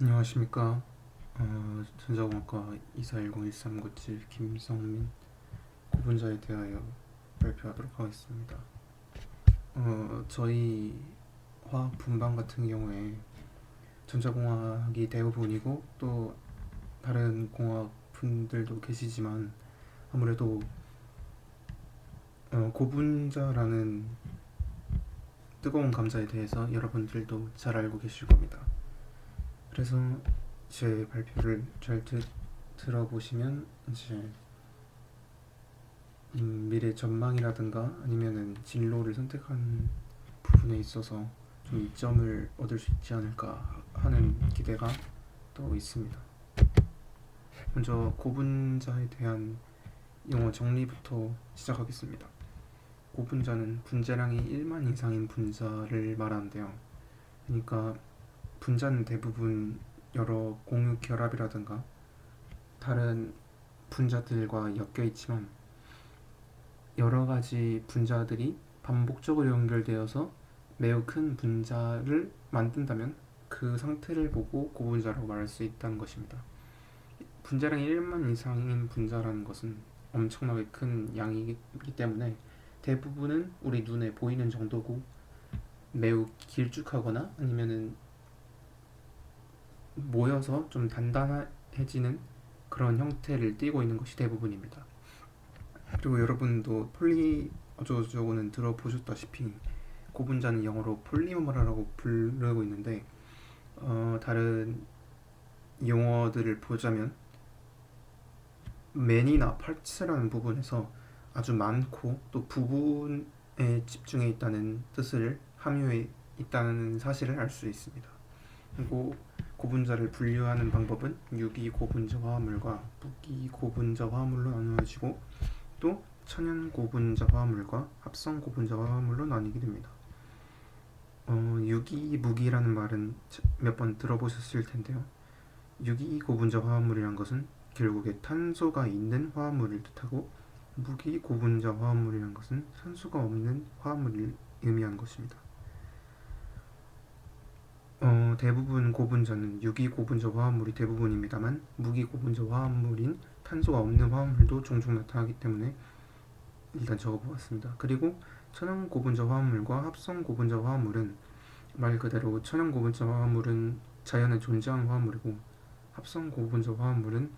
안녕하십니까. 전자공학과 24101397 김성민 고분자에 대하여 발표하도록 하겠습니다. 저희 화학 분반 같은 경우에 전자공학이 대부분이고 또 다른 공학 분들도 계시지만 아무래도 고분자라는 뜨거운 감자에 대해서 여러분들도 잘 알고 계실 겁니다. 그래서 제 발표를 잘 들어보시면 이제 미래 전망이라든가 아니면은 진로를 선택하는 부분에 있어서 좀 이점을 얻을 수 있지 않을까 하는 기대가 또 있습니다. 먼저 고분자에 대한 용어 정리부터 시작하겠습니다. 고분자는 분자량이 1만 이상인 분자를 말하는데요. 그러니까 분자는 대부분 여러 공유 결합이라든가 다른 분자들과 엮여 있지만 여러 가지 분자들이 반복적으로 연결되어서 매우 큰 분자를 만든다면 그 상태를 보고 고분자라고 말할 수 있다는 것입니다. 분자량이 1만 이상인 분자라는 것은 엄청나게 큰 양이기 때문에 대부분은 우리 눈에 보이는 정도고 매우 길쭉하거나 아니면은 모여서 좀 단단해지는 그런 형태를 띠고 있는 것이 대부분입니다. 그리고 여러분도 폴리 어쩌고저쩌고는 들어보셨다시피 고분자는 영어로 폴리머라고 부르고 있는데 다른 용어들을 보자면 맨이나 parts라는 부분에서 아주 많고 또 부분에 집중해 있다는 뜻을 함유해 있다는 사실을 알 수 있습니다. 그리고 고분자를 분류하는 방법은 유기 고분자 화합물과 무기 고분자 화합물로 나누어지고 또 천연 고분자 화합물과 합성 고분자 화합물로 나뉘게 됩니다. 유기 무기라는 말은 몇 번 들어보셨을 텐데요. 유기 고분자 화합물이란 것은 결국에 탄소가 있는 화합물을 뜻하고 무기 고분자 화합물이란 것은 산소가 없는 화합물을 의미하는 것입니다. 대부분 고분자는 유기 고분자 화합물이 대부분입니다만 무기 고분자 화합물인 탄소가 없는 화합물도 종종 나타나기 때문에 일단 적어보았습니다. 그리고 천연 고분자 화합물과 합성 고분자 화합물은 말 그대로 천연 고분자 화합물은 자연에 존재하는 화합물이고 합성 고분자 화합물은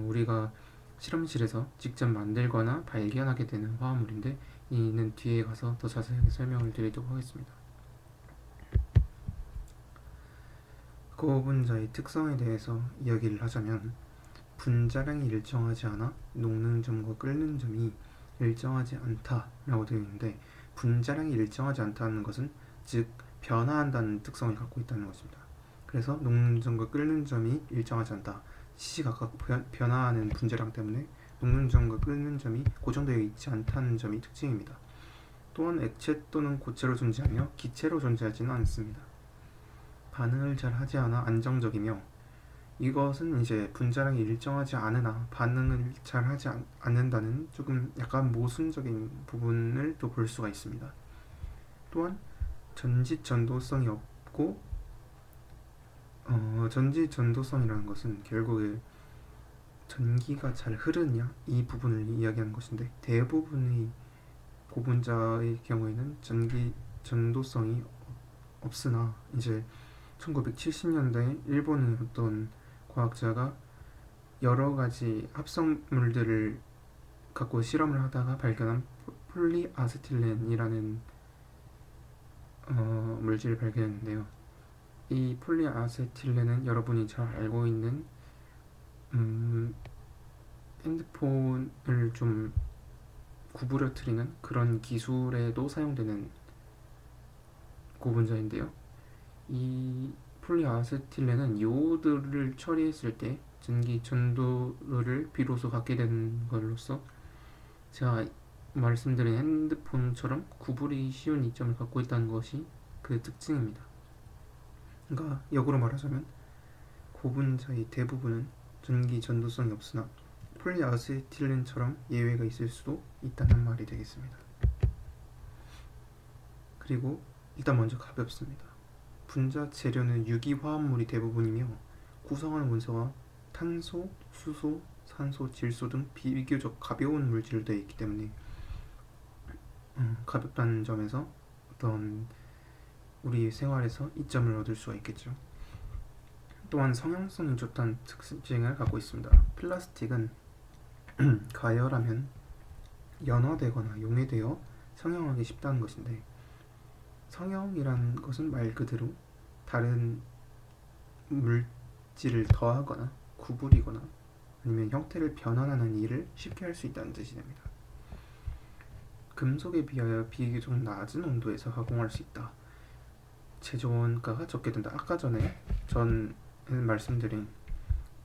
우리가 실험실에서 직접 만들거나 발견하게 되는 화합물인데 이는 뒤에 가서 더 자세하게 설명을 드리도록 하겠습니다. 고분자의 특성에 대해서 이야기를 하자면 분자량이 일정하지 않아 녹는 점과 끓는 점이 일정하지 않다라고 되어 있는데 분자량이 일정하지 않다는 것은 즉 변화한다는 특성을 갖고 있다는 것입니다. 그래서 녹는 점과 끓는 점이 일정하지 않다. 시시각각 변화하는 분자량 때문에 녹는 점과 끓는 점이 고정되어 있지 않다는 점이 특징입니다. 또한 액체 또는 고체로 존재하며 기체로 존재하지는 않습니다. 반응을 잘 하지 않아 안정적이며 이것은 이제 분자량이 일정하지 않으나 반응을 잘 하지 않는다는 조금 약간 모순적인 부분을 또 볼 수가 있습니다. 또한 전지 전도성이 없고 전지 전도성이라는 것은 결국에 전기가 잘 흐르냐 이 부분을 이야기하는 것인데 대부분의 고분자의 경우에는 전기 전도성이 없으나 이제 1970년대에 일본의 어떤 과학자가 여러 가지 합성물들을 갖고 실험을 하다가 발견한 폴리아세틸렌이라는 물질을 발견했는데요. 이 폴리아세틸렌은 여러분이 잘 알고 있는 핸드폰을 좀 구부러뜨리는 그런 기술에도 사용되는 고분자인데요. 이 폴리아세틸렌은 요오드를 처리했을 때 전기 전도를 비로소 갖게 되는 것으로서 제가 말씀드린 핸드폰처럼 구부리기 쉬운 이점을 갖고 있다는 것이 그 특징입니다. 그러니까 역으로 말하자면 고분자의 대부분은 전기 전도성이 없으나 폴리아세틸렌처럼 예외가 있을 수도 있다는 말이 되겠습니다. 그리고 일단 먼저 가볍습니다. 분자 재료는 유기화합물이 대부분이며 구성하는 원소가 탄소, 수소, 산소, 질소 등 비교적 가벼운 물질로 되어 있기 때문에 가볍다는 점에서 어떤 우리 생활에서 이점을 얻을 수가 있겠죠. 또한 성형성이 좋다는 특징을 갖고 있습니다. 플라스틱은 가열하면 연화되거나 용해되어 성형하기 쉽다는 것인데, 성형이라는 것은 말 그대로 다른 물질을 더하거나 구부리거나 아니면 형태를 변환하는 일을 쉽게 할 수 있다는 뜻이 됩니다. 금속에 비하여 비교적 낮은 온도에서 가공할 수 있다. 제조 원가가 적게 든다. 아까 전에 전 말씀드린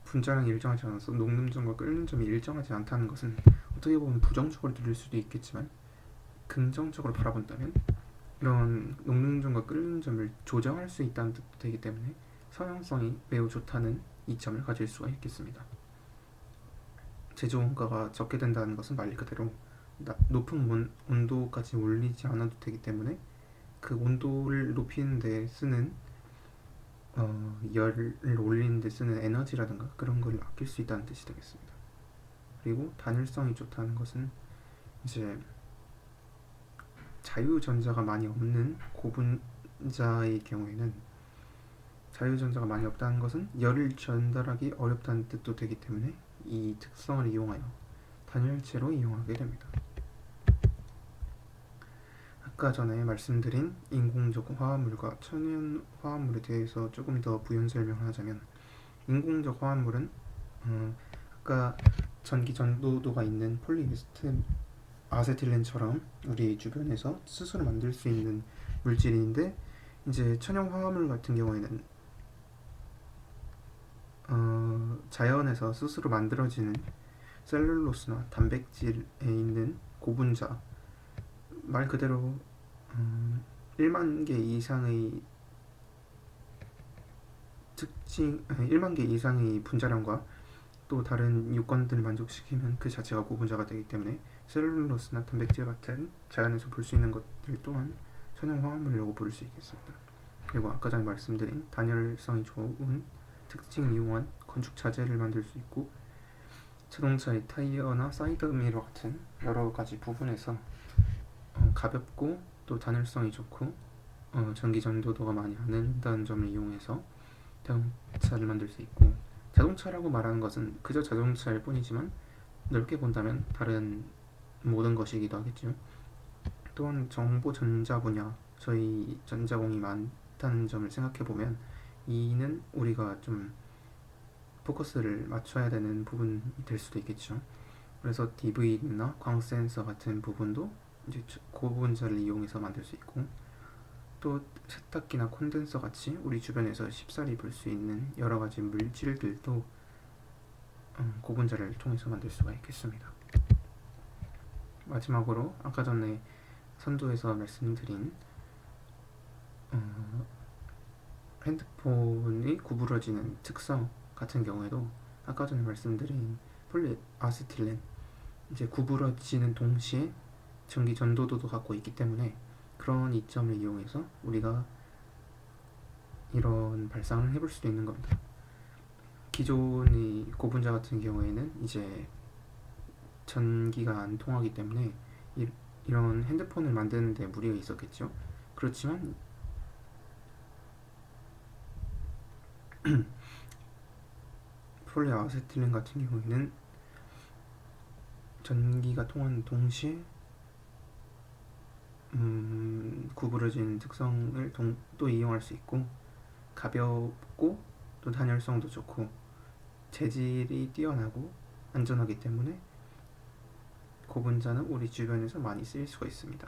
분자량이 일정하지 않아서 녹는 점과 끓는 점이 일정하지 않다는 것은 어떻게 보면 부정적으로 들릴 수도 있겠지만, 긍정적으로 바라본다면 이런 녹는 점과 끓는 점을 조정할 수 있다는 뜻도 되기 때문에 성형성이 매우 좋다는 이점을 가질 수가 있겠습니다. 제조 원가가 적게 된다는 것은 말 그대로 높은 온도까지 올리지 않아도 되기 때문에 그 온도를 높이는 데 쓰는 열을 올리는 데 쓰는 에너지라든가 그런 걸 아낄 수 있다는 뜻이 되겠습니다. 그리고 단열성이 좋다는 것은 이제 자유전자가 많이 없는 고분자의 경우에는, 자유전자가 많이 없다는 것은 열을 전달하기 어렵다는 뜻도 되기 때문에 이 특성을 이용하여 단열재로 이용하게 됩니다. 아까 전에 말씀드린 인공적 화합물과 천연 화합물에 대해서 조금 더 부연 설명을 하자면, 인공적 화합물은 아까 전기 전도도가 있는 아세틸렌처럼 우리 주변에서 스스로 만들 수 있는 물질인데, 이제 천연 화합물 같은 경우에는 자연에서 스스로 만들어지는 셀룰로스나 단백질에 있는 고분자, 말 그대로 1만 개 이상의 1만 개 이상의 분자량과 또 다른 요건들을 만족시키면 그 자체가 고분자가 되기 때문에 셀룰로스나 단백질 같은 자연에서 볼 수 있는 것들 또한 천연 화합물이라고 부를 수 있겠습니다. 그리고 아까 전에 말씀드린 단열성이 좋은 특징을 이용한 건축 자재를 만들 수 있고, 자동차의 타이어나 사이드미러 같은 여러 가지 부분에서 가볍고 또 단열성이 좋고 전기 전도도가 많이 안 된다는 점을 이용해서 자동차를 만들 수 있고, 자동차라고 말하는 것은 그저 자동차일 뿐이지만 넓게 본다면 다른 모든 것이기도 하겠죠. 또한 정보 전자 분야, 저희 전자공이 많다는 점을 생각해 보면 이는 우리가 좀 포커스를 맞춰야 되는 부분이 될 수도 있겠죠. 그래서 DV나 광 센서 같은 부분도 이제 고분자를 이용해서 만들 수 있고, 또 세탁기나 콘덴서 같이 우리 주변에서 쉽사리 볼 수 있는 여러 가지 물질들도 고분자를 통해서 만들 수가 있겠습니다. 마지막으로 아까 전에 선두에서 말씀드린 핸드폰이 구부러지는 특성 같은 경우에도 아까 전에 말씀드린 폴리아세틸렌, 이제 구부러지는 동시에 전기 전도도도 갖고 있기 때문에 그런 이점을 이용해서 우리가 이런 발상을 해볼 수도 있는 겁니다. 기존의 고분자 같은 경우에는 이제 전기가 안 통하기 때문에 이런 핸드폰을 만드는 데 무리가 있었겠죠. 그렇지만 폴리아세틸렌 같은 경우에는 전기가 통하는 동시에 구부러지는 특성을 또 이용할 수 있고, 가볍고 또 단열성도 좋고 재질이 뛰어나고 안전하기 때문에 고분자는 우리 주변에서 많이 쓰일 수가 있습니다.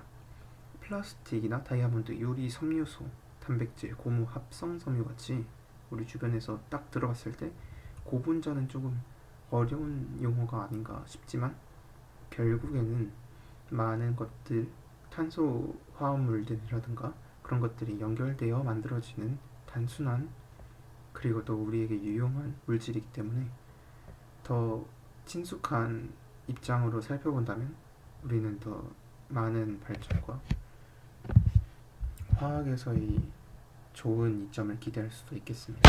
플라스틱이나 다이아몬드, 유리, 섬유소, 단백질, 고무, 합성 섬유 같이 우리 주변에서 딱 들어봤을 때 고분자는 조금 어려운 용어가 아닌가 싶지만, 결국에는 많은 것들, 탄소 화합물들이라든가 그런 것들이 연결되어 만들어지는 단순한, 그리고 또 우리에게 유용한 물질이기 때문에 더 친숙한 입장으로 살펴본다면 우리는 더 많은 발전과 화학에서의 좋은 이점을 기대할 수도 있겠습니다.